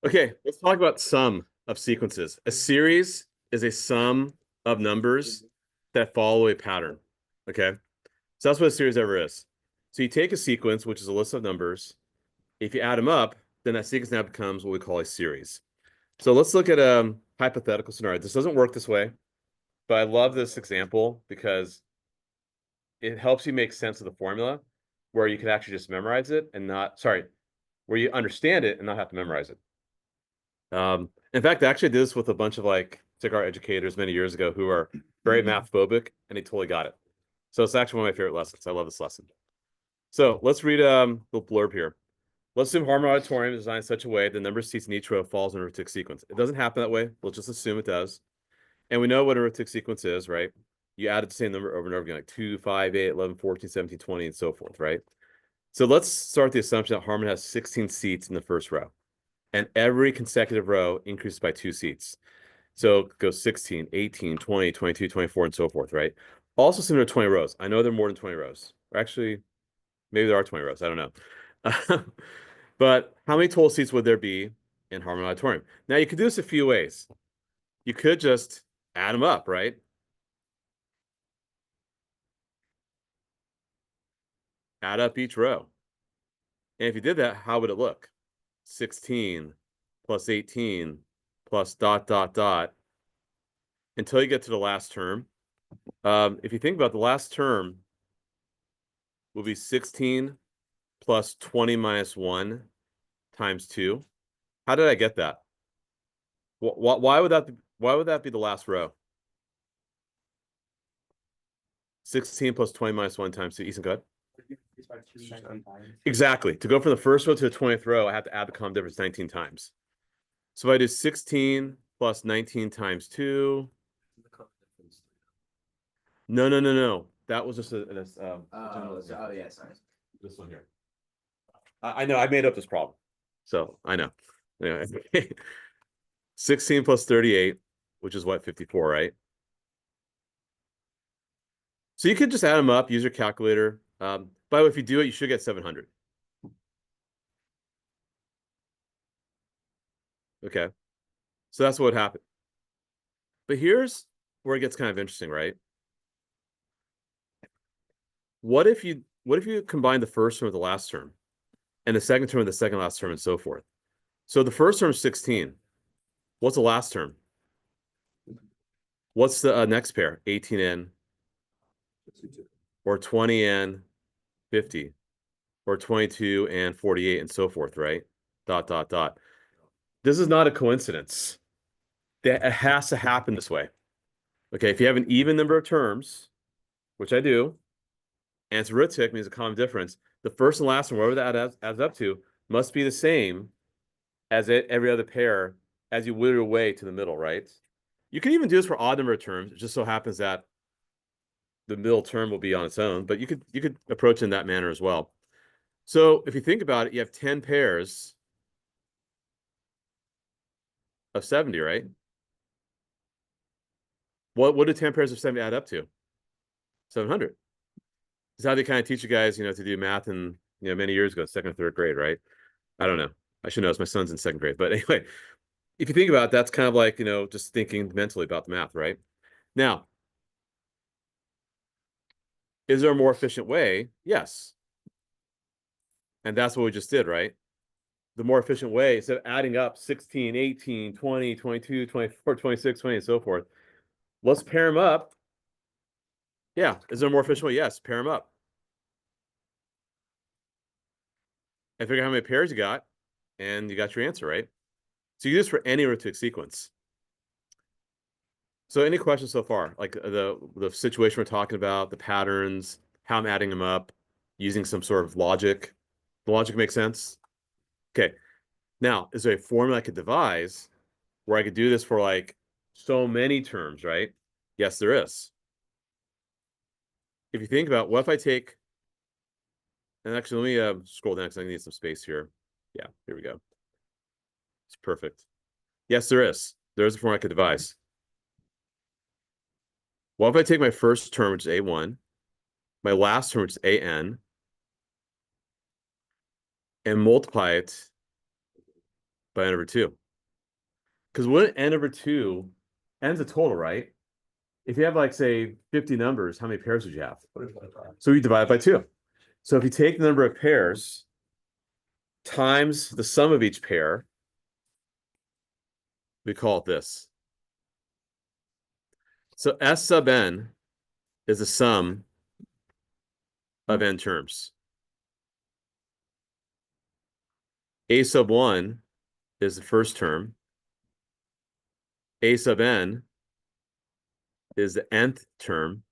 Okay, let's talk about sum of sequences. A series is a sum of numbers that follow a pattern. Okay, so that's what a series ever is. So you take a sequence, which is a list of numbers. If you add them up, then that sequence now becomes what we call a series. So let's look at a hypothetical scenario. This doesn't work this way, but I love this example because it helps you make sense of the formula where you can actually just memorize it and not, sorry, where you understand it and not have to memorize it. In fact, I actually did this with a bunch of like cigar educators many years ago who are very math phobic, and they totally got it. So it's actually one of my favorite lessons. I love this lesson. So let's read the blurb here. Let's assume Harmon Auditorium is designed in such a way the number of seats in each row falls in a arithmetic sequence. It doesn't happen that way. We'll just assume it does. And we know what a arithmetic sequence is, right? You add the same number over and over again, like 2, 5, 8, 11, 14, 17, 20, and so forth, right? So let's start the assumption that Harmon has 16 seats in the first row. And every consecutive row increases by 2 seats. So it goes 16, 18, 20, 22, 24, and so forth, right? Also similar to 20 rows. I know there are more than 20 rows. Or actually, maybe there are 20 rows. I don't know. But how many total seats would there be in Harmon Auditorium? Now, you could do this a few ways. You could just add them up, right? Add up each row. And if you did that, how would it look? 16 plus 18 plus dot, dot, dot, until you get to the last term. If you think about the last term, will be 16 plus 20 minus 1 times 2. How did I get that? Why would that be the last row? 16 plus 20 minus 1 times 2. Ethan, go ahead. Exactly. To go from the first row to the 20th row, I have to add the common difference 19 times. So if I do 16 plus 19 times 2. No, no, no, no. That was just Yeah, sorry. this one here. I know I made up this problem. So I know. Anyway. 16 plus 38, which is what, 54, right? So you could just add them up, use your calculator. By the way, if you do it, you should get 700. Okay. So that's what happened. But here's where it gets kind of interesting, right? What if you combine the first term with the last term and the second term with the second last term and so forth? So the first term is 16. What's the last term? What's the next pair? 18 and or 20 and 50 or 22 and 48 and so forth, right? Dot, dot, dot. This is not a coincidence. It has to happen this way. Okay, if you have an even number of terms, which I do, and it's arithmetic, means a common difference, the first and last one, whatever that adds up to, must be the same as every other pair as you whittle your way to the middle, right? You can even do this for odd number of terms. It just so happens that the middle term will be on its own, but you could approach it in that manner as well. So if you think about it, you have 10 pairs of 70, right? What do 10 pairs of 70 add up to? 700. It's how they kind of teach you guys, to do math in, many years ago, second or third grade, right? I don't know. I should know. It's my son's in second grade. But anyway, if you think about it, that's kind of like, just thinking mentally about the math, right? Now, is there a more efficient way? Yes. And that's what we just did, right? The more efficient way, instead of adding up 16, 18, 20, 22, 24, 26, 20, and so forth, let's pair them up. Yeah. Is there a more efficient way? Yes. Pair them up. And figure out how many pairs you got, and you got your answer, right? So you do this for any arithmetic sequence. So any questions so far? Like the situation we're talking about, the patterns, how I'm adding them up, using some sort of logic. The logic makes sense? Okay. Now, is there a formula I could devise where I could do this for like so many terms, right? Yes, there is. If you think about what if I take, and actually let me scroll down because I need some space here. Yeah, here we go. It's perfect. Yes, there is. There's a formula I could devise. What if I take my first term, which is A1, my last term, which is AN, and multiply it by n over 2. Because what n over 2, n's a total, right? If you have like, say, 50 numbers, how many pairs would you have? So you divide it by 2. So if you take the number of pairs times the sum of each pair, we call it this. So S sub n is the sum of n terms. A sub 1 is the first term. A sub n is the nth term.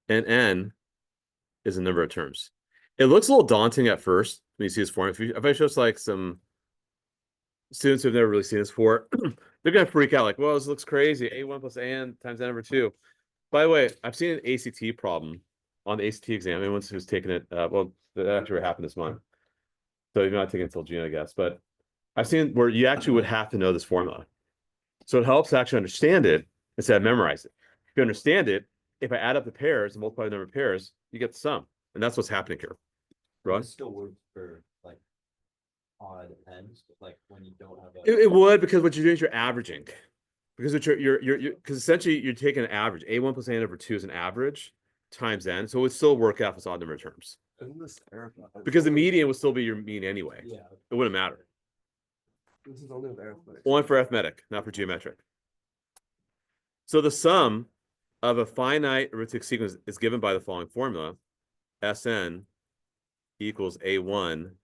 And n is the number of terms. It looks a little daunting at first when you see this form. If I show like some students who've never really seen this before, they're gonna freak out like, "Whoa, this looks crazy. A1 plus an times n over 2." By the way, I've seen an ACT problem on the ACT exam. Anyone who's taken it, well, that actually happened this month. So you're not taking it until June, I guess. But I've seen where you actually would have to know this formula. So it helps to actually understand it instead of memorize it. If you understand it, if I add up the pairs and multiply the number of pairs, you get the sum. And that's what's happening here. Right? It still works for like odd ends, like when you don't have It would, because what you're doing is you're averaging. Because what you're because essentially you're taking an average. A1 plus n over 2 is an average times n. So it would still work out as odd number of terms. Isn't this Because the median would still be your mean anyway. Yeah. It wouldn't matter. This is only arithmetic. One for arithmetic, not for geometric. So the sum of a finite arithmetic sequence is given by the following formula. Sn equals A1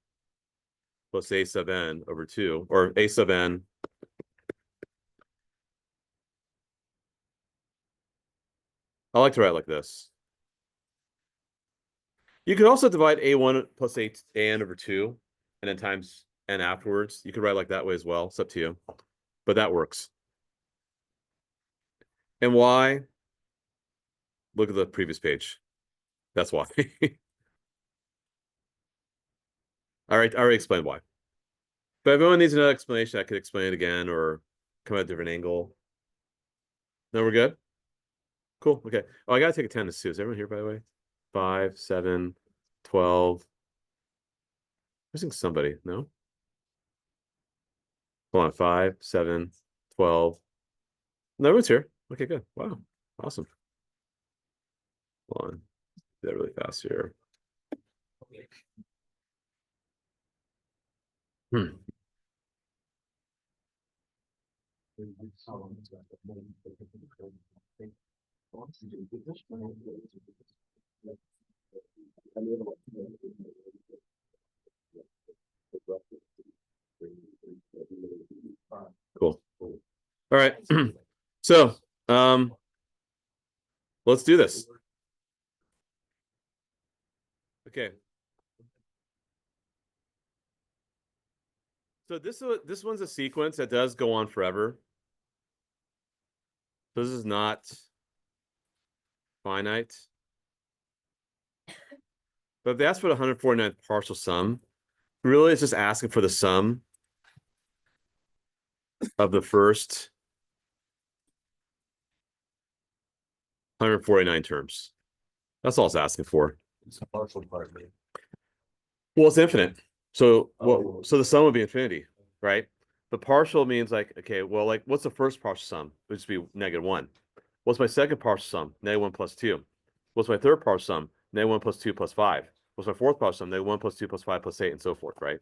plus A sub n over 2, or A sub n I like to write like this. You could also divide A1 plus an over 2 and then times n afterwards. You could write like that way as well. It's up to you. But that works. And why? Look at the previous page. That's why. All right, I already explained why. But if everyone needs another explanation, I could explain it again or come at a different angle. No, we're good? Cool. Okay. Oh, I gotta take attendance too. Is everyone here, by the way? 5, 7, 12. Missing somebody, no? Hold on, 5, 7, 12. No, everyone's here. Okay, good. Wow. Awesome. Hold on. Do that really fast here. Hmm. Cool. All right. So, let's do this. Okay. So this one's a sequence that does go on forever. This is not finite. But if they ask for the 149th partial sum, really it's just asking for the sum of the first 149 terms. That's all it's asking for. It's a partial part, man. Well, it's infinite. So Oh. so the sum would be infinity, right? But partial means like, okay, well, like what's the first partial sum? It would just be -1. What's my second partial sum? -1 plus 2. What's my third partial sum? -1 plus 2 plus 5. What's my fourth partial sum? -1 plus 2 plus 5 plus 8, and so forth, right?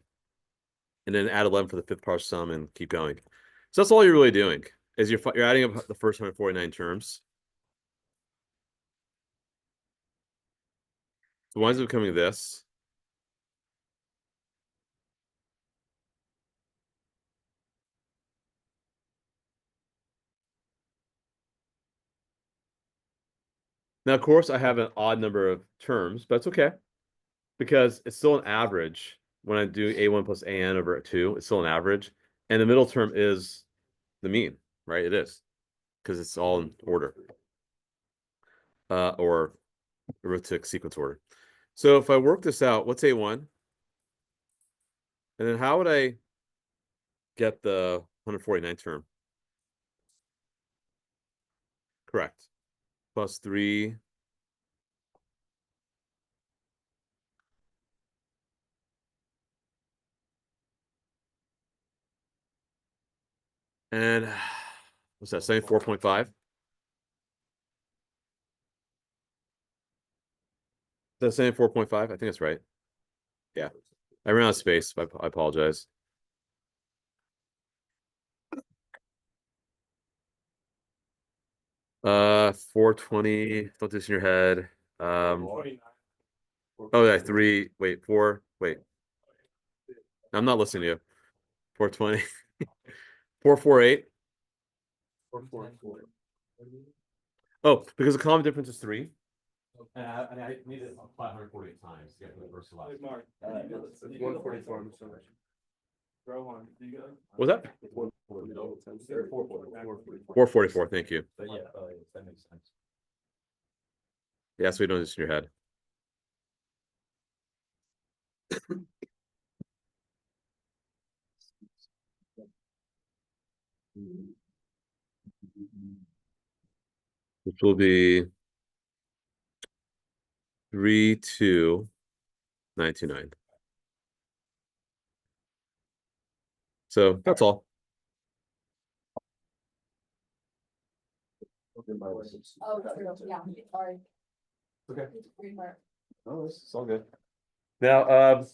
And then add 11 for the fifth partial sum and keep going. So that's all you're really doing is you're adding up the first 149 terms. So why is it becoming this? Now, of course, I have an odd number of terms, but it's okay because it's still an average. When I do A1 plus AN over 2, it's still an average. And the middle term is the mean, right? It is because it's all in order or arithmetic sequence order. So if I work this out, what's A1? And then how would I get the 149 term? Correct. Plus 3 And what's that saying? 4.5? Is that saying 4.5? I think that's right. Yeah. I ran out of space. I apologize. Uh, 420. Don't do this in your head. Oh yeah, wait, 4, wait. I'm not listening to you. 420. 448. Oh, because the common difference is 3. And I need it 548 times to get to the first last. Mark, it's 144. I'm sorry. Throw one. What was that? 444. Thank you. But yeah, that makes sense. Yeah, so we don't do this in your head. Which will be 32929. So that's all. Oh, yeah, sorry. Okay. Remark. Oh, it's all good. Now,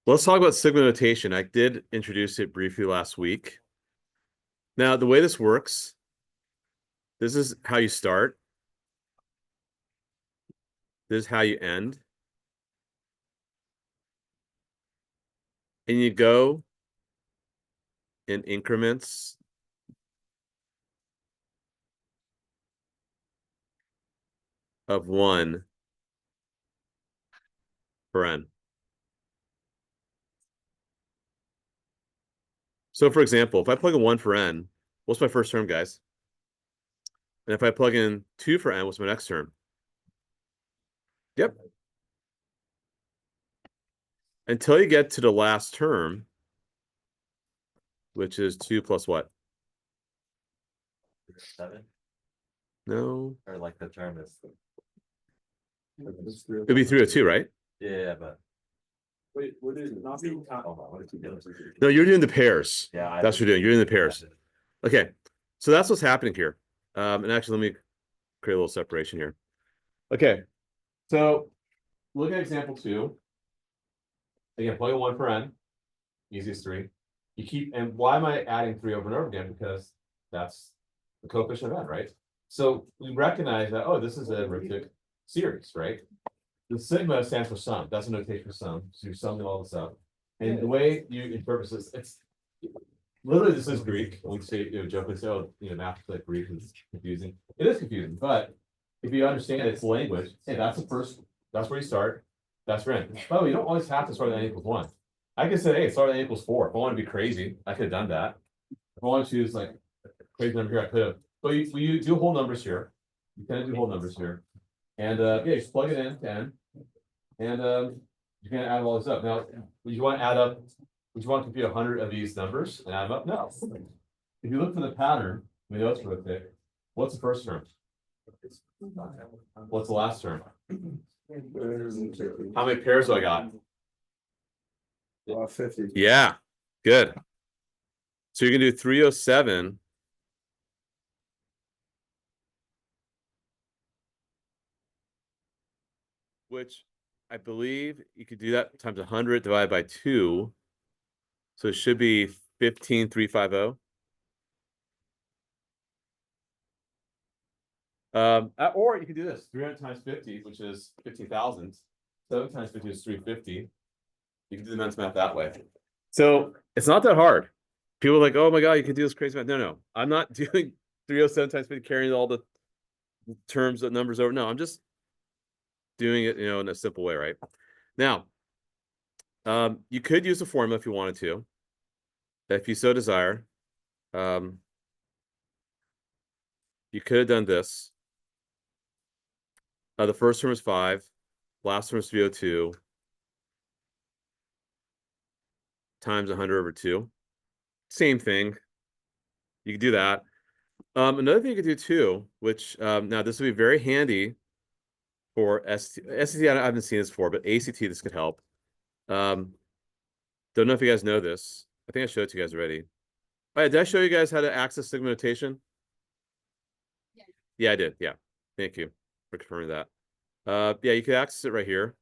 let's talk about sigma notation. I did introduce it briefly last week. Now, the way this works, this is how you start. This is how you end. And you go in increments of 1 per n. So for example, if I plug in 1 for n, what's my first term, guys? And if I plug in 2 for n, what's my next term? Yep. Until you get to the last term, which is 2 plus what? 7, No. or like the term is. It'd be 302, right? Yeah, but. Wait, what is not being Hold on, what is he doing? No, you're doing the pairs. Yeah. That's what you're doing. You're doing the pairs. Okay. So that's what's happening here. And actually, let me create a little separation here. Okay. So look at example 2. Again, plug in 1 for n. Easiest 3. You keep, and why am I adding 3 over and over again? Because that's the coefficient of n, right? So we recognize that, oh, this is a arithmetic series, right? The sigma stands for sum. That's a notation for sum. So you're summing all this up. And the way you interpret this, it's literally this is Greek. When we say, jokingly say, oh, math like Greek is confusing. It is confusing, but if you understand its language, hey, that's the first, that's where you start. That's where end. By the way, you don't always have to start at n equals 1. I could say, hey, start at n equals 4. If I want to be crazy, I could have done that. If I want to choose like a crazy number here, I could have. But you do whole numbers here. You tend to do whole numbers here. And yeah, you just plug it in to n. And you're gonna add all this up. Now, would you want to add up? Would you want to compute 100 of these numbers and add them up? No. If you look for the pattern, we know it's real quick. What's the first term? What's the last term? How many pairs do I got? 50. Yeah, good. So you're gonna do 307. Which I believe you could do that times 100 divided by 2. So it should be 15,350. Or you could do this 300 times 50, which is 50,000. 7 times 50 is 350. You can do the men's math that way. So it's not that hard. People are like, oh my God, you can do this crazy math. No, I'm not doing 307 times 50, carrying all the terms of numbers over. No, I'm just doing it, in a simple way, right? Now, you could use the formula if you wanted to, if you so desire. You could have done this. The first term is 5, last term is 302 times 100 over 2. Same thing. You could do that. Another thing you could do too, which now this would be very handy for SAT. I haven't seen this before, but ACT this could help. Don't know if you guys know this. I think I showed it to you guys already. Oh, yeah, did I show you guys how to access sigma notation? Yeah. Yeah, I did. Yeah. Thank you for confirming that. Yeah, you can access it right here.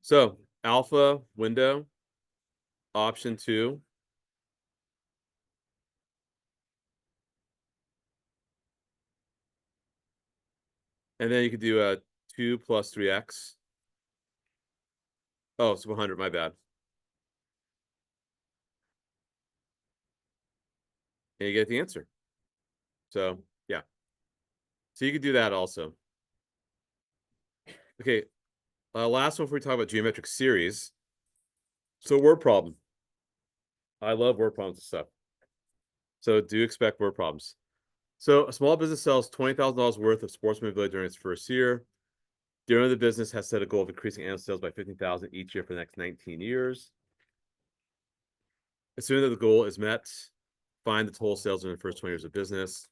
So alpha window, option 2. And then you could do a 2 plus 3x. Oh, it's 100, my bad. And you get the answer. So yeah. So you could do that also. Okay. Last one before we talk about geometric series. So word problem. I love word problems and stuff. So do expect word problems. So a small business sells $20,000 worth of sports memorabilia during its first year. The owner of the business has set a goal of increasing annual sales by 15,000 each year for the next 19 years. Assuming that the goal is met, find the total sales in the first 20 years of business.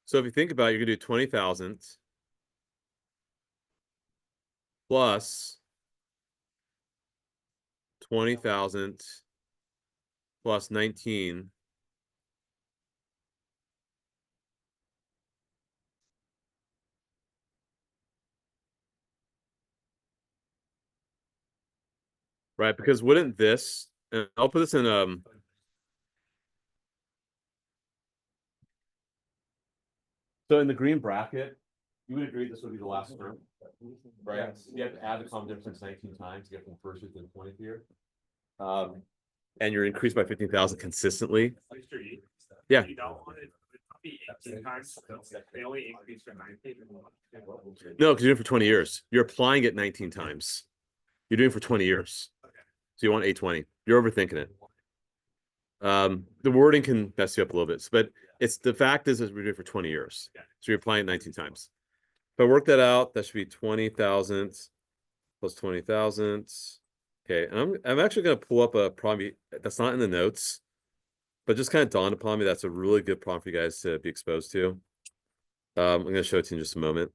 So if you think about it, you're gonna do 20,000 plus 20,000 plus 19. Right, because wouldn't this, and I'll put this in so in the green bracket, you would agree this would be the last term, right? You have to add the common difference 19 times to get from the first year to the 20th year. And you're increased by 15,000 consistently. Yeah. You don't want it to be 18 times, they only increase for 19. No, because you're doing it for 20 years. You're applying it 19 times. You're doing it for 20 years. So you want 820. You're overthinking it. The wording can mess you up a little bit, but it's the fact is we're doing it for 20 years. So you're applying it 19 times. If I work that out, that should be 20,000 plus 20,000. Okay, and I'm actually gonna pull up a problem that's not in the notes, but just kind of dawned upon me that's a really good problem for you guys to be exposed to. I'm gonna show it to you in just a moment.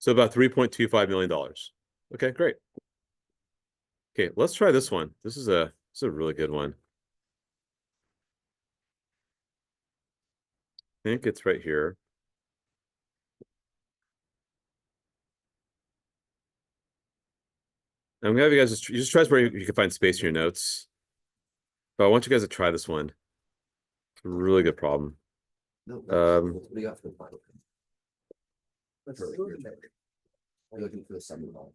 So about $3.25 million. Okay, great. Okay, let's try this one. This is a really good one. I think it's right here. I'm gonna have you guys just try where you can find space in your notes. But I want you guys to try this one. It's a really good problem. What do you got for the final? You're looking for the summer ball.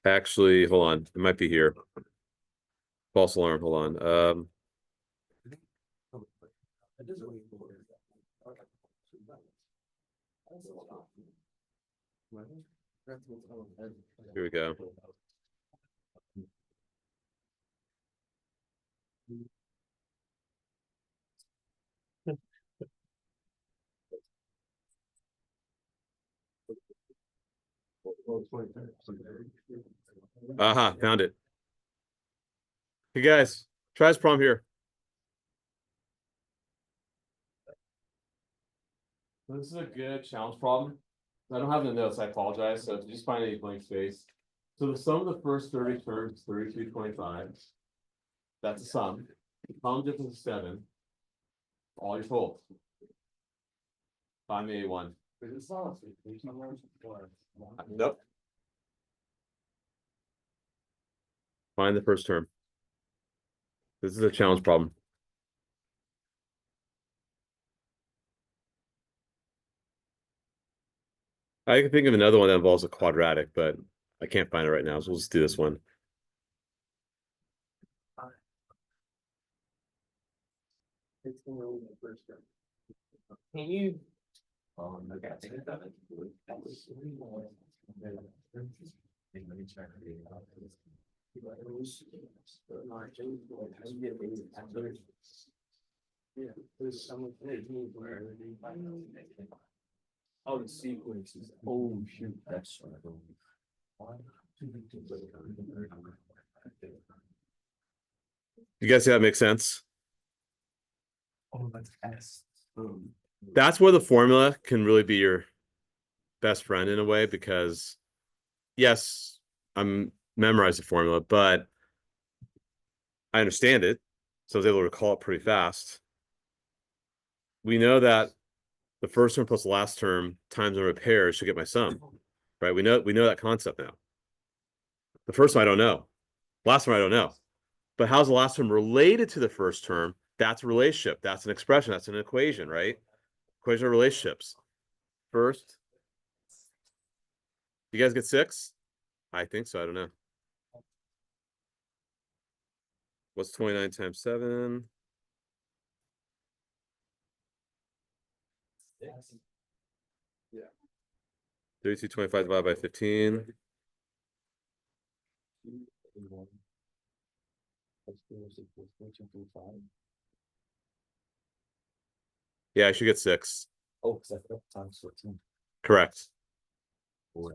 Actually, hold on. It might be here. False alarm. Hold on. Here we go. Aha, found it. Hey guys, try this problem here. This is a good challenge problem. I don't have the notes, I apologize. So if you just find any blank space. So the sum of the first 30 terms is 32.25. That's a sum. The common difference is 7. All you're told. Find me A1. Nope. Find the first term. This is a challenge problem. I can think of another one that involves a quadratic, but I can't find it right now, so we'll just do this one. Can you? Oh, the sequences. Oh, shoot. That's right. You guys see that makes sense? Oh, that's S. That's where the formula can really be your best friend in a way, because yes, I'm memorize the formula, but I understand it. So I was able to recall it pretty fast. We know that the first term plus the last term times the number of pairs should get my sum, right? We know that concept now. The first one I don't know. Last one I don't know. But how's the last term related to the first term? That's a relationship. That's an expression. That's an equation, right? Equation of relationships. First, you guys get 6? I think so. I don't know. What's 29 times 7? Yeah. 32.25 divided by 15. Yeah, I should get 6. Oh, because I forgot times 14. Correct. Boy.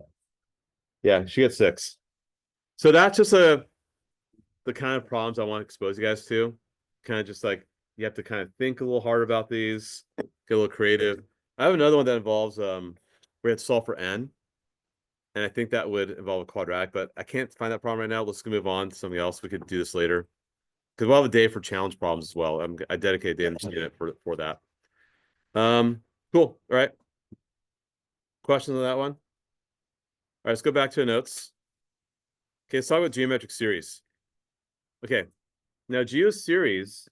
Yeah, she gets 6. So that's just the kind of problems I want to expose you guys to. Kind of just like you have to kind of think a little hard about these, get a little creative. I have another one that involves we have to solve for n. And I think that would involve a quadratic, but I can't find that problem right now. Let's move on to something else. We could do this later. Because we'll have a day for challenge problems as well. I dedicate the energy unit for that. Cool. All right. Questions on that one? All right, let's go back to the notes. Okay, let's talk about geometric series. Okay, now geoseries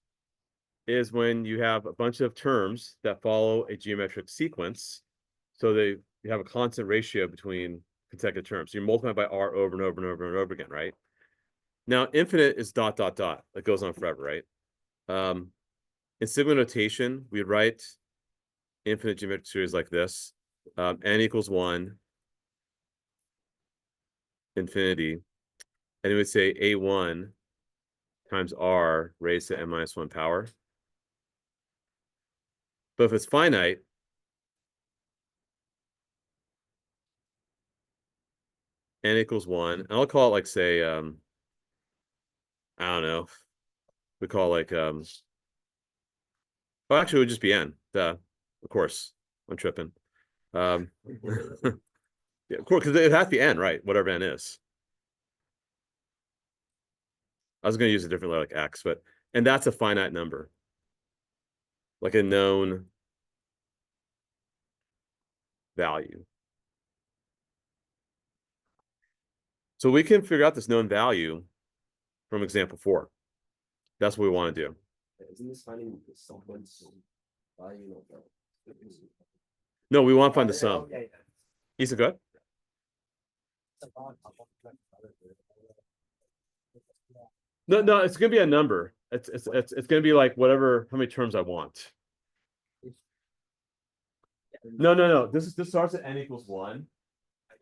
is when you have a bunch of terms that follow a geometric sequence. So you have a constant ratio between consecutive terms. So you're multiplying by r over and over and over and over again, right? Now, infinite is dot, dot, dot. That goes on forever, right? In sigma notation, we write infinite geometric series like this. N equals 1, infinity. And it would say A1 times r raised to n minus 1 power. But if it's finite, n equals 1, and I'll call it like, say, I don't know, we call like, oh, actually, it would just be n, duh, of course, I'm tripping. Yeah, of course, because it has to be n, right, whatever n is. I was going to use a different letter like x, but, and that's a finite number, like a known value. So we can figure out this known value from example 4. That's what we want to do. Isn't this finding someone's value of the? No, we want to find the sum. Is it good? No, it's gonna be a number. It's gonna be like whatever, how many terms I want. No. This starts at n equals 1,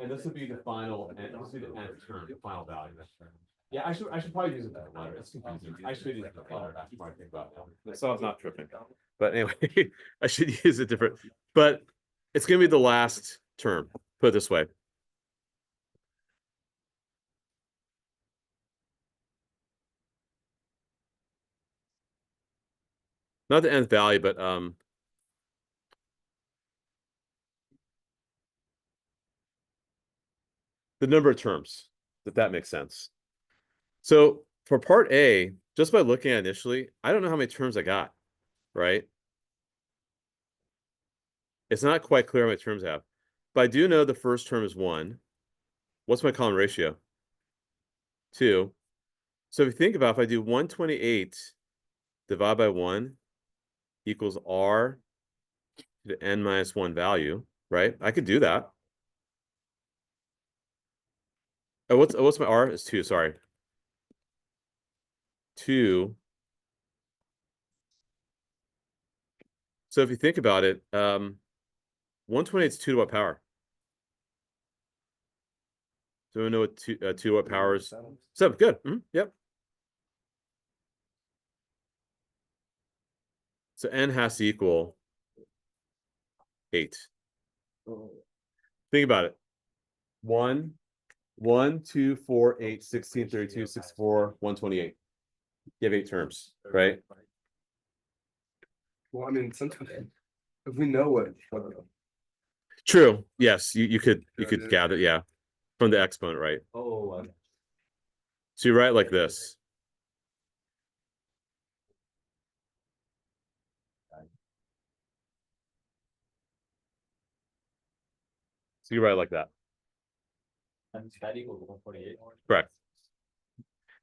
and this would be the final, and this would be the nth term, the final value. Yeah, I should probably use a different letter. It's confusing. I should use a different letter. That's what I think about it. So I was not tripping. But anyway, I should use a different. But it's gonna be the last term. Put it this way. Not the nth value, but the number of terms, if that makes sense. So for part A, just by looking at it initially, I don't know how many terms I got, right? It's not quite clear how many terms I have, but I do know the first term is 1. What's my common ratio? 2. So if you think about, if I do 128 divided by 1 equals r to the n minus 1 value, right? I could do that. Oh, what's my r? It's 2, sorry. 2. So if you think about it, 128 is 2 to what power? Do we know what 2 to what power is? 7. Good. Yep. So n has to equal 8. Think about it. 1, 1, 2, 4, 8, 16, 32, 64, 128. You have 8 terms, right? Well, I mean, sometimes if we know what, True. Yes, you could Yeah. gather, yeah, from the exponent, right? Oh, So you write like this. So you write like that. that equals 148. Correct.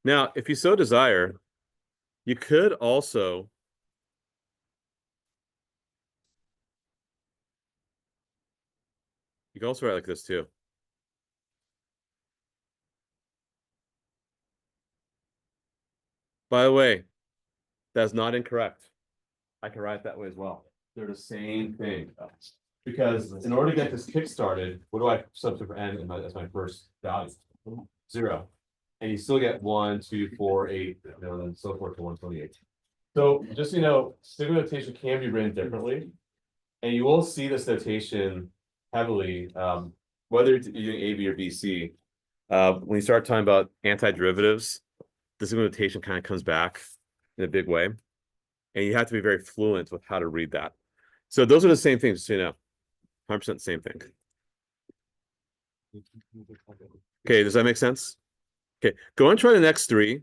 Now, if you so desire, you could also write like this too. By the way, that's not incorrect. I can write it that way as well. They're the same thing. Because in order to get this kick started, what do I substitute for n as my first value? 0. And you still get 1, 2, 4, 8, and so forth to 128. So just so you know, sigma notation can be written differently. And you will see this notation heavily, whether you're using A, B, or B, C. When you start talking about antiderivatives, the sigma notation kind of comes back in a big way. And you have to be very fluent with how to read that. So those are the same things, so you know, 100% the same thing. Okay, does that make sense? Okay, go and try the next 3.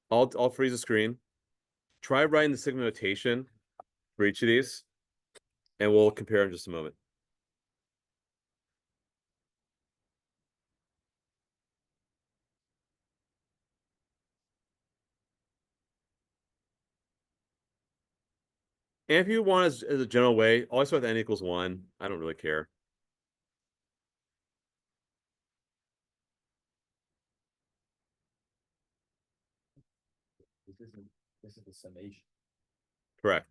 I'll freeze the screen. Try writing the sigma notation for each of these, and we'll compare in just a moment. And if you want as a general way, always start with n equals 1. I don't really care. This is the summation. Correct.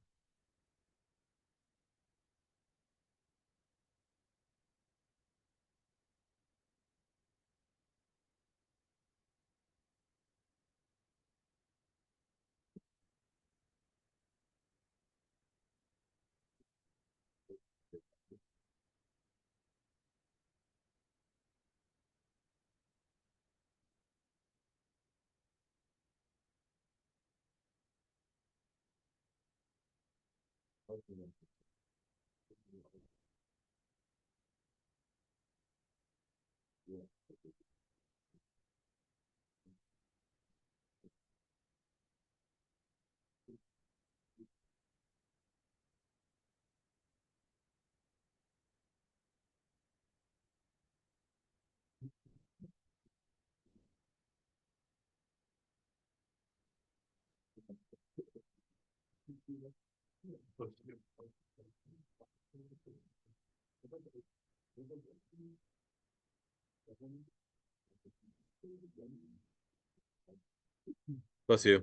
Bless you.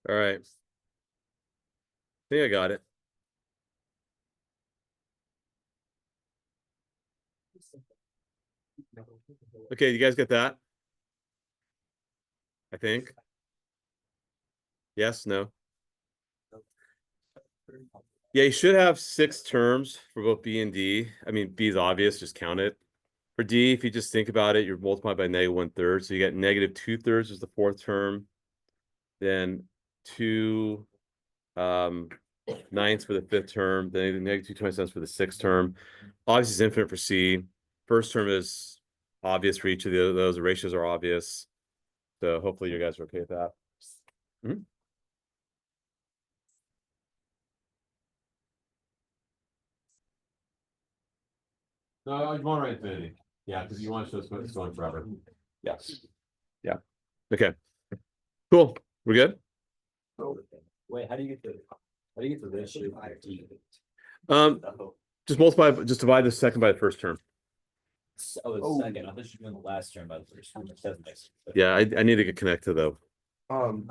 All right. I think I got it. Okay, you guys get that? I think. Yes, no. Yeah, you should have 6 terms for both B and D. I mean, B is obvious, just count it. For D, if you just think about it, you're multiplied by -1/3. So you get -2/3 is the 4th term. Then 2 ninths for the 5th term. Then -2/27 for the 6th term. Obviously, it's infinite for C. First term is obvious for each of those. The ratios are obvious. So hopefully you guys are okay with that. No, you want to write infinity. Yeah, because you want to show it's going forever. Yes. Yeah. Okay. Cool. We're good? Wait, how do you get to How do you get the ratio of D? Just divide the second by the first term. Oh, Oh. the second. I thought you were doing the last term by the first term. That doesn't make sense. Yeah, I need to get connected though. So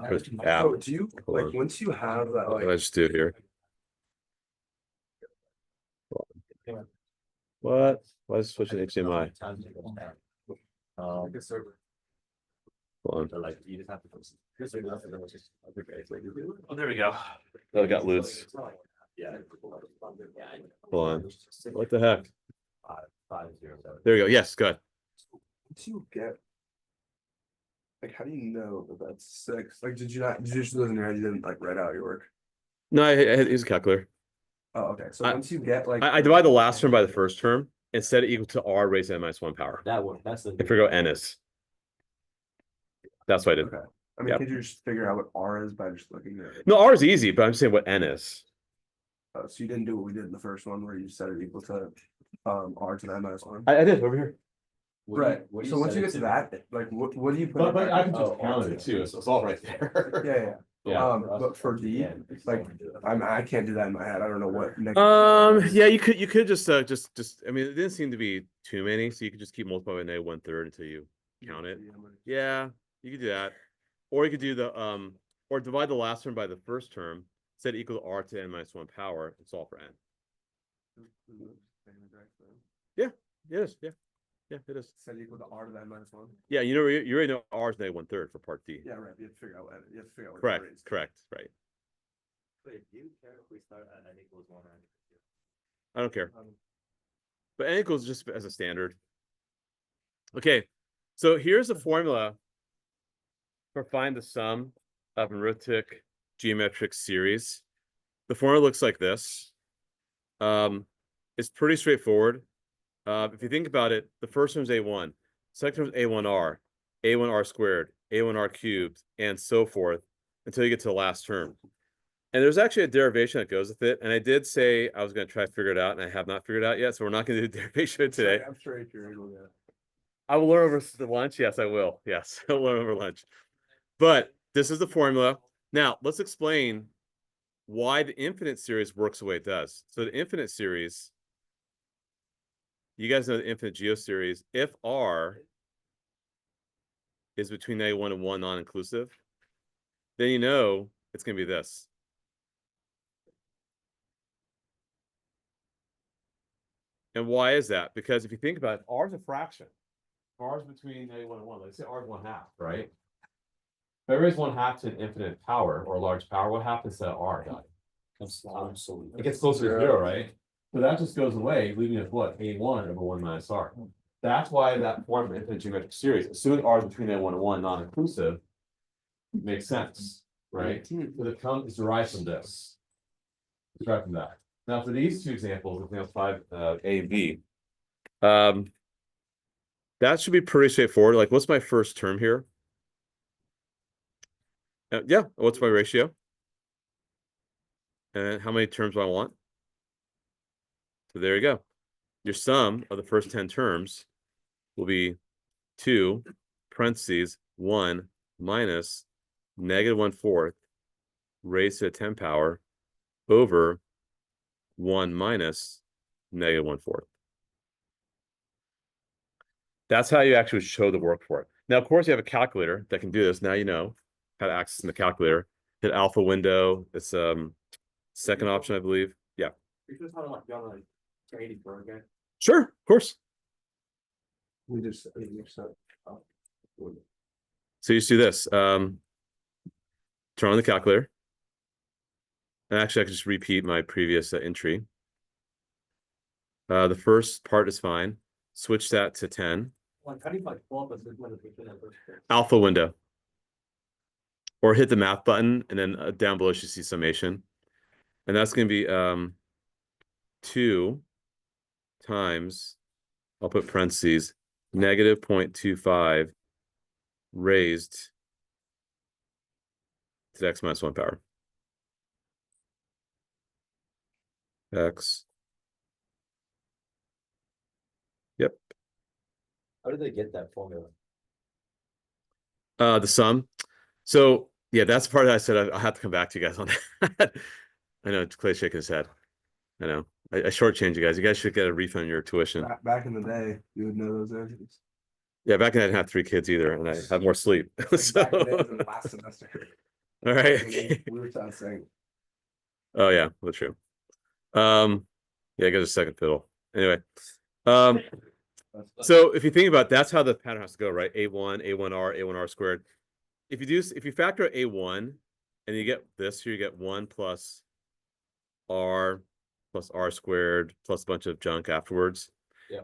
App. do you, Hold like, on. once you have that, What did I like, just do here? What? Why is it switching to HDMI? Um, Hold on. but like you just have to. Oh, there we go. That got loose. Yeah. Hold on. What the heck? 5, 0. There we go. Yes, good. once you get. Like, how do you know that that's 6? Like, did you just live in your head, you didn't like write out your work? No, I use a calculator. Oh, okay, so I- once you get like. I divide the last term by the first term and set it equal to r raised to n minus 1 power. That one, that's the. And figure out n is. That's what I did. Okay, I mean, Yep. could you just figure out what R is by just looking at it? No, r is easy, but I'm saying what n is. So you didn't do what we did in the first one where you set it equal to, R to the n minus 1? I did over here. Right, so once you get to that, like, what do you put? it back to? too. So it's all right there. Yeah, yeah, but for D, like, I can't do that in my head, I don't know what. Yeah, you could just I mean, it didn't seem to be too many, so you could just keep multiplying by -1/3 until you count it. Yeah, you could do that. Or you could do the or divide the last term by the first term, set it equal to r to n minus 1 power, and solve for n. It is, yeah. Yeah, it is. Set equal to R to the n minus 1? Yeah, you already know r is -1/3 for part D. Yeah, right, you have to figure out what, you have to figure out what. Correct, it is. correct, right. Wait, do you care if we start at n equals 1 or? I don't care. But n equals just as a standard. Okay, so here's the formula for find the sum of an arithmetic geometric series. The formula looks like this. It's pretty straightforward. If you think about it, the first term is a1, second term is a1r, a1r squared, a1r cubed, and so forth until you get to the last term. And there's actually a derivation that goes with it. And I did say I was going to try to figure it out, and I have not figured it out yet. So we're not going to do derivation today. I'm sure if you're able to. I will learn over the lunch. Yes, I will. Yes, I'll learn over lunch. But this is the formula. Now, let's explain why the infinite series works the way it does. So the infinite series, you guys know the infinite geoseries. If R is between -1 and 1 non-inclusive, then you know it's going to be this. And why is that? Because if you think about it, R is a fraction. R is between -1 and 1. Let's say R is 1/2, right? If I raise 1/2 to an infinite power or a large power, what happens to R, guys? It gets closer to 0, right? So that just goes away, leaving us what? A1 over 1 minus R. That's why that form of infinite geometric series, assuming R is between a1 and 1 non-inclusive, makes sense, right? So the term is derived from this. Derived from that. Now for these two examples, example 5, A and B, that should be pretty straightforward. Like, what's my first term here? Yeah, what's my ratio? And how many terms do I want? So there you go. Your sum of the first 10 terms will be 2 parentheses 1 minus -1/4 raised to the 10 power over 1 minus -1/4. That's how you actually show the work for it. Now, of course, you have a calculator that can do this. Now you know how to access in the calculator. Hit alpha window. It's second option, I believe. Yeah. You're just talking like, y'all like, 84 again. Sure, of course. We just. So you see this. Turn on the calculator. And actually, I can just repeat my previous entry. The first part is fine. Switch that to 10. Like, how do you like pull up a Alpha window. Or hit the math button, and then down below you see summation. And that's going to be 2 times, I'll put parentheses, -0.25 raised to the x minus 1 power. X. Yep. How did they get that formula? The sum. So yeah, that's the part that I said I'll have to come back to you guys on that. I know Clay's shaking his head. I know. I shortchanged you guys. You guys should get a refund on your tuition. Back in the day, you would know those answers. Yeah, back then I didn't have 3 kids either, and I had more sleep. Like back in the day, So, as in last semester. all right. We were trying to sing. Oh yeah, that's true. Yeah, I got a second fiddle. Anyway, so if you think about it, that's how the pattern has to go, right? A1, A1R, A1R squared. If you factor A1 and you get this here, you get 1 plus R plus R squared plus a bunch of junk afterwards. Yeah.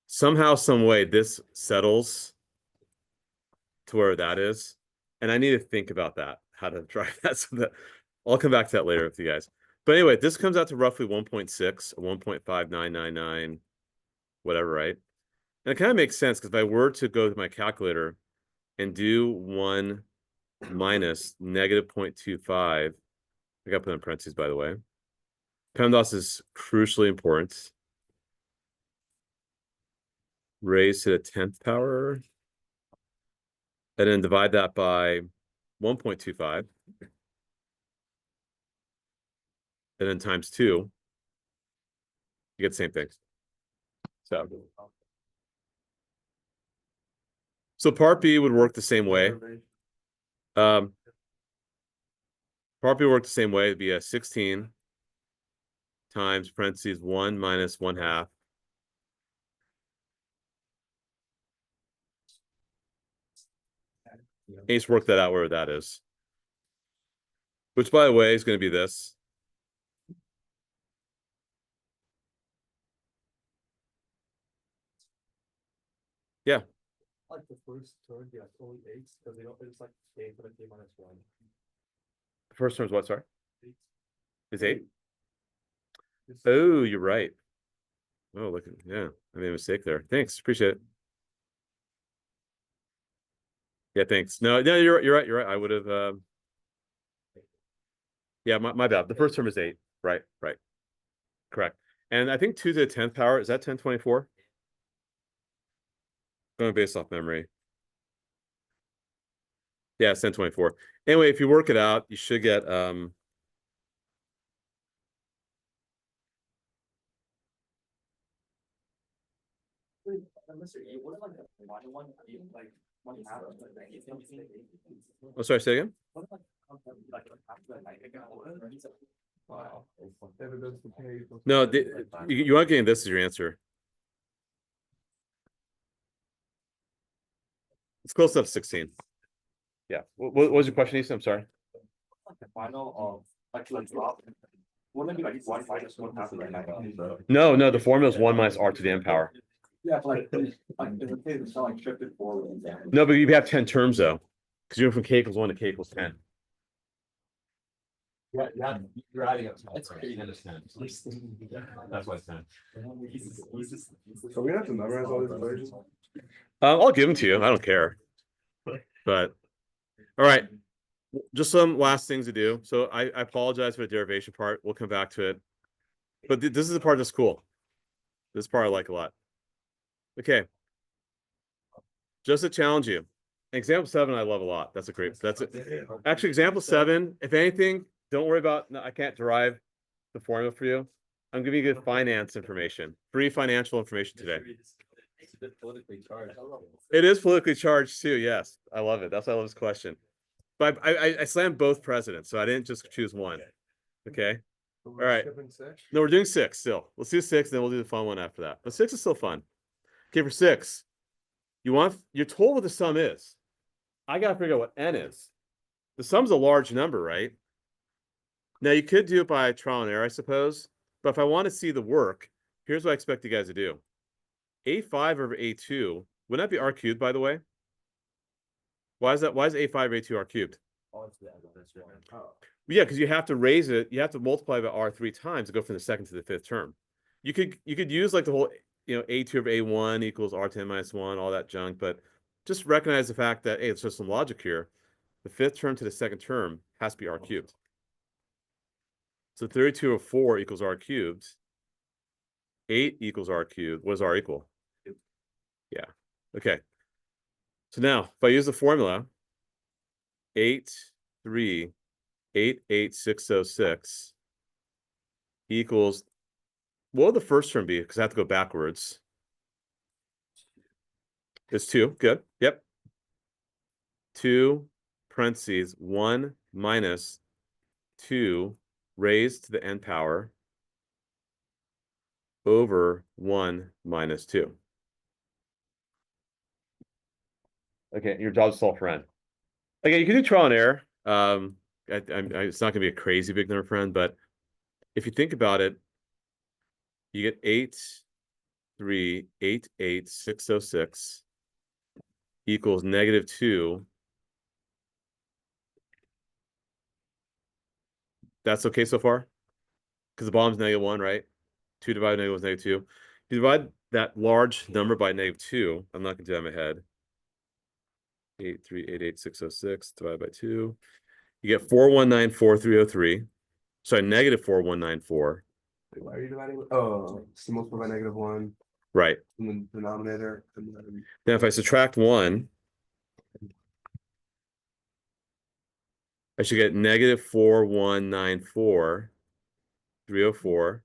Somehow, some way, this settles to where that is. And I need to think about that, how to drive that. So that I'll come back to that later with you guys. But anyway, this comes out to roughly 1.6, 1.5999, whatever, right? And it kind of makes sense because if I were to go to my calculator and do 1 minus negative 0.25, I got to put in parentheses, by the way. PEMDAS is crucially important. Raised to the 10th power. And then divide that by 1.25. And then times 2. You get the same thing. So part B would work the same way. Part B would work the same way. It'd be a 16 times parentheses 1 minus 1/2. Just work that out where that is. Which, by the way, is going to be this. Yeah. Like the first term, yeah, it's only 8 because they don't. It's like k for the k minus 1. The first term is what? Sorry, 8. is 8. Oh, you're right. Oh, look, yeah, I made a mistake there. Thanks, appreciate it. Yeah, thanks. No, you're right. You're right. I would have. Yeah, my bad. The first term is 8. Right. Correct. And I think 2 to the 10th power is that 1024. Going based off memory. Yeah, it's 1024. Anyway, if you work it out, you should get oh, sorry, say again. Wow. Evidence to pay. No, you aren't getting this as your answer. It's close enough to 16. Yeah. What was your question, Ethan? I'm sorry. Like the final of like drop. Wouldn't it be like 1 minus 1/2? No, the formula is 1 minus R to the n power. Yeah, like in the case, it's not like shifted forward. No, but you have 10 terms though, because you're from k equals 1 to k equals 10. Yeah, you're adding up. It's pretty understand. That's why it's 10. So we have to memorize all these equations. I'll give them to you. I don't care. But all right, just some last things to do. So I apologize for the derivation part. We'll come back to it. But this is the part that's cool. This part I like a lot. Okay. Just to challenge you. Example 7 I love a lot. That's it. Actually, example 7, if anything, don't worry about, no, I can't derive the formula for you. I'm giving you good finance information, free financial information today. It's a bit politically charged. It is politically charged too. Yes, I love it. That's why I love this question. But I slammed both presidents, so I didn't just choose one. Okay. All right. No, we're doing 6 still. Let's do 6, then we'll do the fun one after that. But 6 is still fun. Okay, for 6, you're told what the sum is. I gotta figure out what n is. The sum's a large number, right? Now you could do it by trial and error, I suppose. But if I want to see the work, here's what I expect you guys to do. A5 over A2, wouldn't that be R cubed, by the way? Why is that? Why is A5 over A2 R cubed? Yeah, because you have to raise it. You have to multiply by R 3 times to go from the 2nd to the 5th term. You could use like the whole, A2 over A1 equals R10 minus 1, all that junk. But just recognize the fact that, hey, it's just some logic here. The 5th term to the 2nd term has to be R cubed. So 32 over 4 equals R cubed. 8 equals R cubed. What does R equal? Yeah. Okay. So now, if I use the formula, 8, 3, 8, 8, 6, 0, 6, equals, what would the first term be? Because I have to go backwards. It's 2. Good. Yep. 2 parentheses 1 minus 2 raised to the n power over 1 minus 2. Okay, your job's to solve for n. Okay, you can do trial and error. It's not going to be a crazy big number for n, but if you think about it, you get 8,388,606 equals -2. That's okay so far? Because the bottom's -1, right? 2 divided by -1 is -2. If you divide that large number by -2, I'm not going to do that in my head. 8,388,606 divided by 2. You get 4,194,303. Sorry, -4,194. Wait, why are you dividing? Oh, so multiply by -1 Right. in the denominator. And then Now, if I subtract 1, I should get -4,194,304.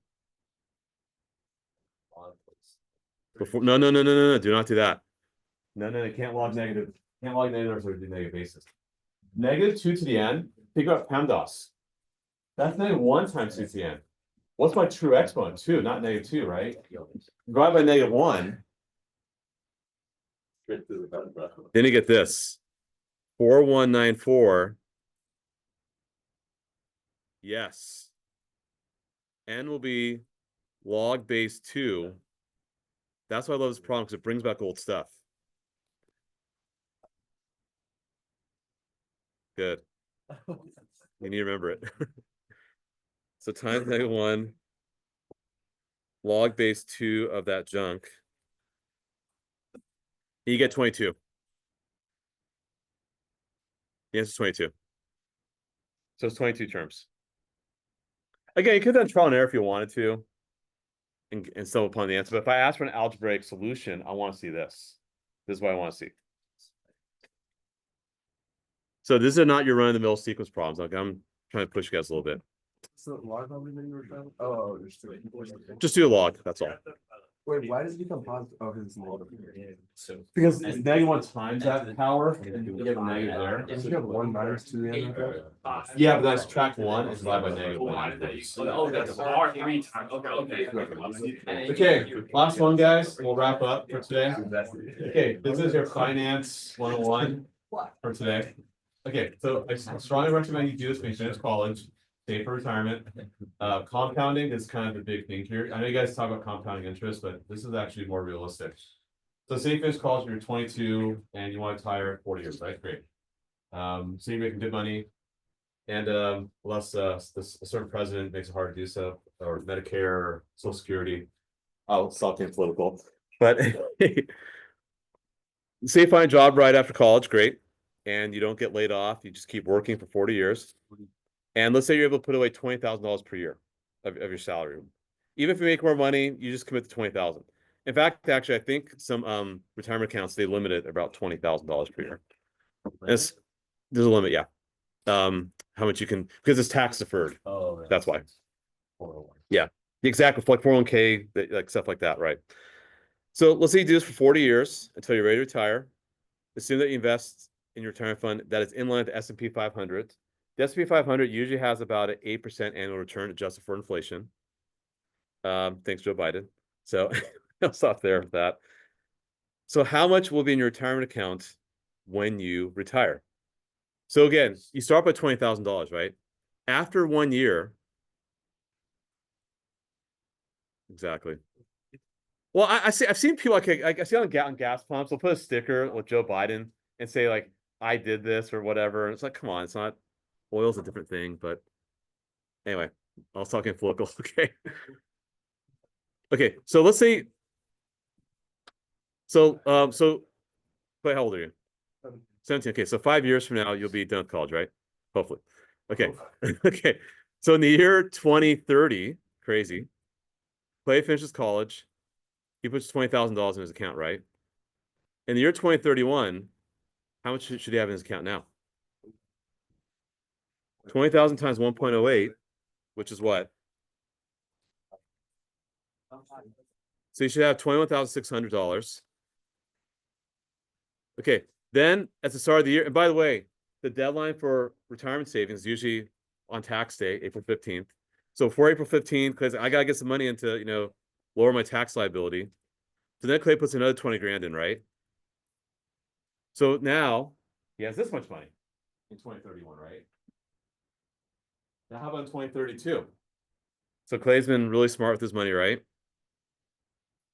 Before, no, do not do that. No, you can't log negative. Can't log negative or do negative basis. -2 to the n, figure out PEMDAS. That's -1 times 2 to the n. What's my true exponent? 2, not -2, right? Divide by -1. Then you get this. 4,194. Yes. N will be log base 2. That's why I love this problem, because it brings back old stuff. Good. You need to remember it. So times -1 log base 2 of that junk. You get 22. The answer is 22. So it's 22 terms. Again, you could have done trial and error if you wanted to and stumble upon the answer. But if I ask for an algebraic solution, I want to see this. This is what I want to see. So these are not your run-of-the-mill sequence problems. Like, I'm trying to push you guys a little bit. so log how many you were trying? Oh, there's 2. Just do a log, that's all. Wait, why does it become positive? Oh, because it's negative. Because it's -1 times that power, and you get a negative there. If you have 1 minus 2 the end of it. Yeah, but then I subtract 1 and divide by -1. Oh, that's R 3 times. Okay. Okay, last one, guys. We'll wrap up for today. Okay, this is your finance 101 for today. Okay, so I strongly recommend you do this when you finish college, save for retirement. Compounding is kind of the big thing here. I know you guys talk about compounding interest, but this is actually more realistic. So say you finish college, you're 22 and you want to retire at 40 years, right? Great. So you're making good money. And unless a certain president makes it hard to do so, or Medicare or Social Security. I'll stop being political. But say you find a job right after college, great. And you don't get laid off, you just keep working for 40 years. And let's say you're able to put away $20,000 per year of your salary. Even if you make more money, you just commit to 20,000. In fact, actually, I think some retirement accounts, they limit it about $20,000 per year. There's a limit, yeah. How much you can, because it's tax deferred. Oh. That's why. Yeah, exactly. Like 401k, like stuff like that, right? So let's say you do this for 40 years until you're ready to retire. Assume that you invest in your retirement fund that is in line with the S&P 500. The S&P 500 usually has about an 8% annual return adjusted for inflation. Thanks, Joe Biden. So I'll stop there with that. So how much will be in your retirement account when you retire? So again, you start by $20,000, right? After 1 year, exactly. Well, I've seen people like I see on gas pumps, they'll put a sticker with Joe Biden and say like, I did this or whatever. It's like, come on, it's not, oil's a different thing. But anyway, I was talking political. Okay. Okay, so let's say, so wait, how old are you? 17. Okay, so 5 years from now, you'll be done with college, right? Hopefully. Okay. Okay. So in the year 2030, crazy, Clay finishes college. He puts $20,000 in his account, right? In the year 2031, how much should he have in his account now? 20,000 times 1.08, which is what? So you should have $21,600. Okay, then at the start of the year, and by the way, the deadline for retirement savings is usually on tax day, April 15th. So for April 15th, because I gotta get some money into, lower my tax liability. So then Clay puts another 20 grand in, right? So now he has this much money in 2031, right? Now how about in 2032? So Clay's been really smart with his money, right?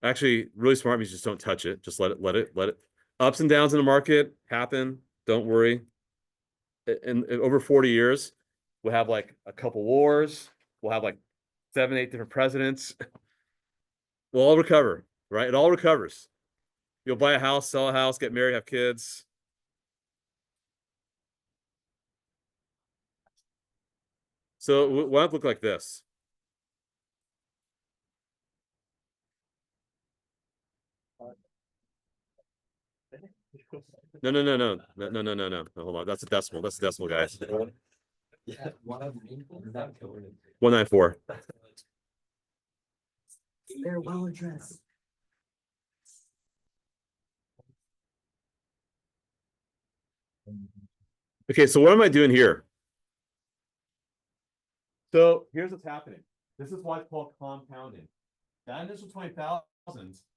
Actually, really smart means just don't touch it. Just let it. Ups and downs in the market happen. Don't worry. In over 40 years, we'll have like a couple wars. We'll have like 7, 8 different presidents. We'll all recover, right? It all recovers. You'll buy a house, sell a house, get married, have kids. So why don't it look like this? No. Hold on. That's a decimal. That's a decimal, guys. Yeah. 194. They're well addressed. Okay, so what am I doing here? So here's what's happening. This is why it's called compounding. That initial 20,000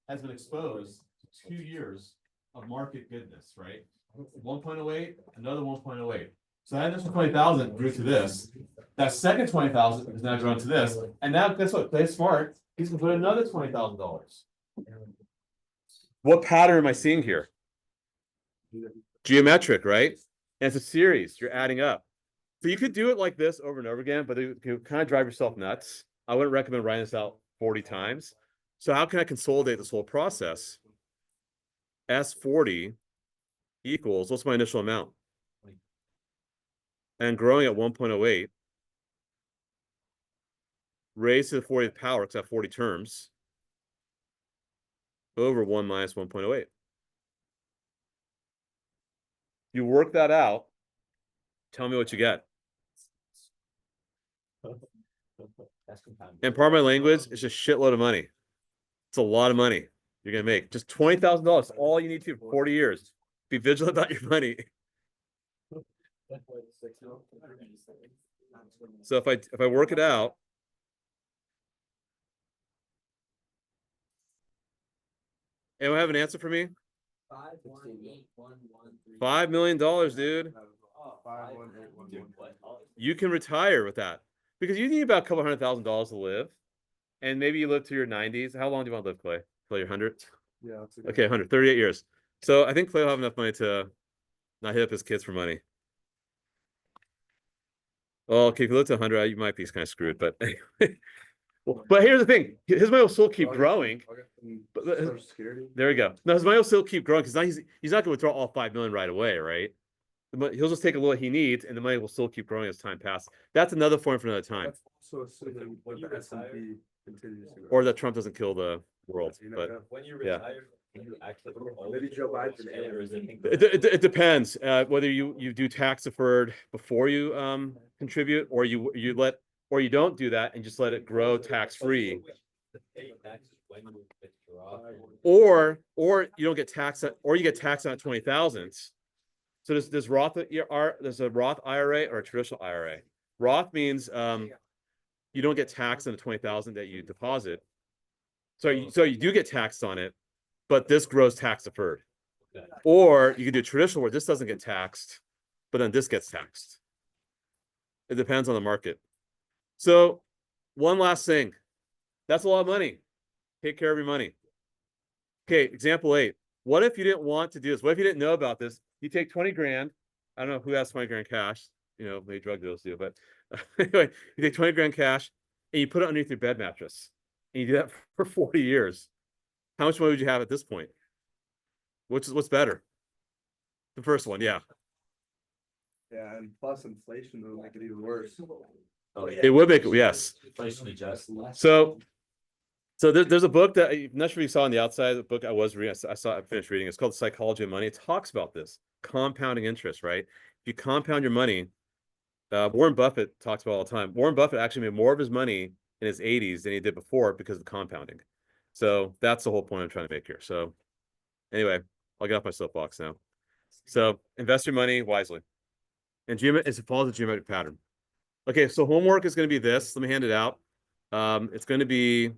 has been exposed to 2 years of market goodness, right? 1.08, another 1.08. So that initial 20,000 grew to this. That second 20,000 is now grown to this. And now guess what? Clay's smart. He's gonna put another $20,000. What pattern am I seeing here? Geometric, right? And it's a series. You're adding up. So you could do it like this over and over again, but it could kind of drive yourself nuts. I wouldn't recommend writing this out 40 times. So how can I consolidate this whole process? S40 equals, what's my initial amount? And growing at 1.08, raised to the 40th power, because I have 40 terms, over 1 minus 1.08. You work that out, tell me what you get. And part of my language is just shitload of money. It's a lot of money you're gonna make. Just $20,000, all you need to for 40 years. Be vigilant about your money. So if I work it out, anyone have an answer for me? $5 million, dude. 51811. You can retire with that because you need about a couple $100,000 to live, and maybe you live to your 90s. How long do you want to live, Clay? Till your 100? Yeah. That's Okay, 138 years. So I think Clay will have enough money to not hit up his kids for money. Well, okay, if you live to 100, you might be kind of screwed. But anyway. But here's the thing: his money will still keep growing. But Social Security. there we go. No, his money will still keep growing because he's not going to withdraw all 5 million right away, right? He'll just take a little he needs, and the money will still keep growing as time passes. That's another form for another time. That's also assuming When that you the S&P retire- continues to grow. Or that Trump doesn't kill the world. You never But know. When you Yeah. retire, can you actually? Maybe Joe Biden. Or is it? it depends whether you do tax deferred before you contribute, or you don't do that and just let it grow tax free, or you don't get taxed or you get taxed on 20,000. So there's Roth there's a Roth IRA or a traditional IRA. Roth means you don't get taxed on the 20,000 that you deposit. So you do get taxed on it, but this grows tax deferred. Okay. Or you can do traditional where this doesn't get taxed, but then this gets taxed. It depends on the market. So one last thing. That's a lot of money. Take care of your money. Okay, example 8. What if you didn't want to do this? What if you didn't know about this? You take 20 grand. I don't know who has 20 grand cash. Maybe drug dealers do, but anyway, you take 20 grand cash and you put it underneath your bed mattress. And you do that for 40 years. How much money would you have at this point? What's better? The first one, yeah. Yeah, and plus inflation will make it even worse. Oh, yeah. It would make it, yes. Inflation adjust. So there's a book that I'm not sure if you saw on the outside of the book I was reading. I finished reading. It's called The Psychology of Money. It talks about this compounding interest, right? If you compound your money, Warren Buffett talks about it all the time. Warren Buffett actually made more of his money in his 80s than he did before because of the compounding. So that's the whole point I'm trying to make here. So anyway, I'll get off my soapbox now. So invest your money wisely. And it follows a geometric pattern. Okay, so homework is going to be this. Let me hand it out. It's going to be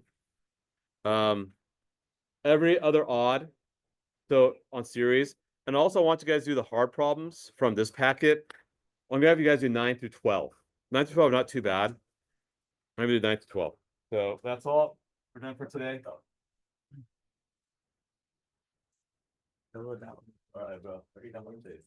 every other odd. So on series. And also I want you guys to do the hard problems from this packet. I'm gonna have you guys do 9 through 12. 9 through 12 not too bad. I'm gonna do 9 to 12. So that's all we're done for today. All right, bro. Are you done with this?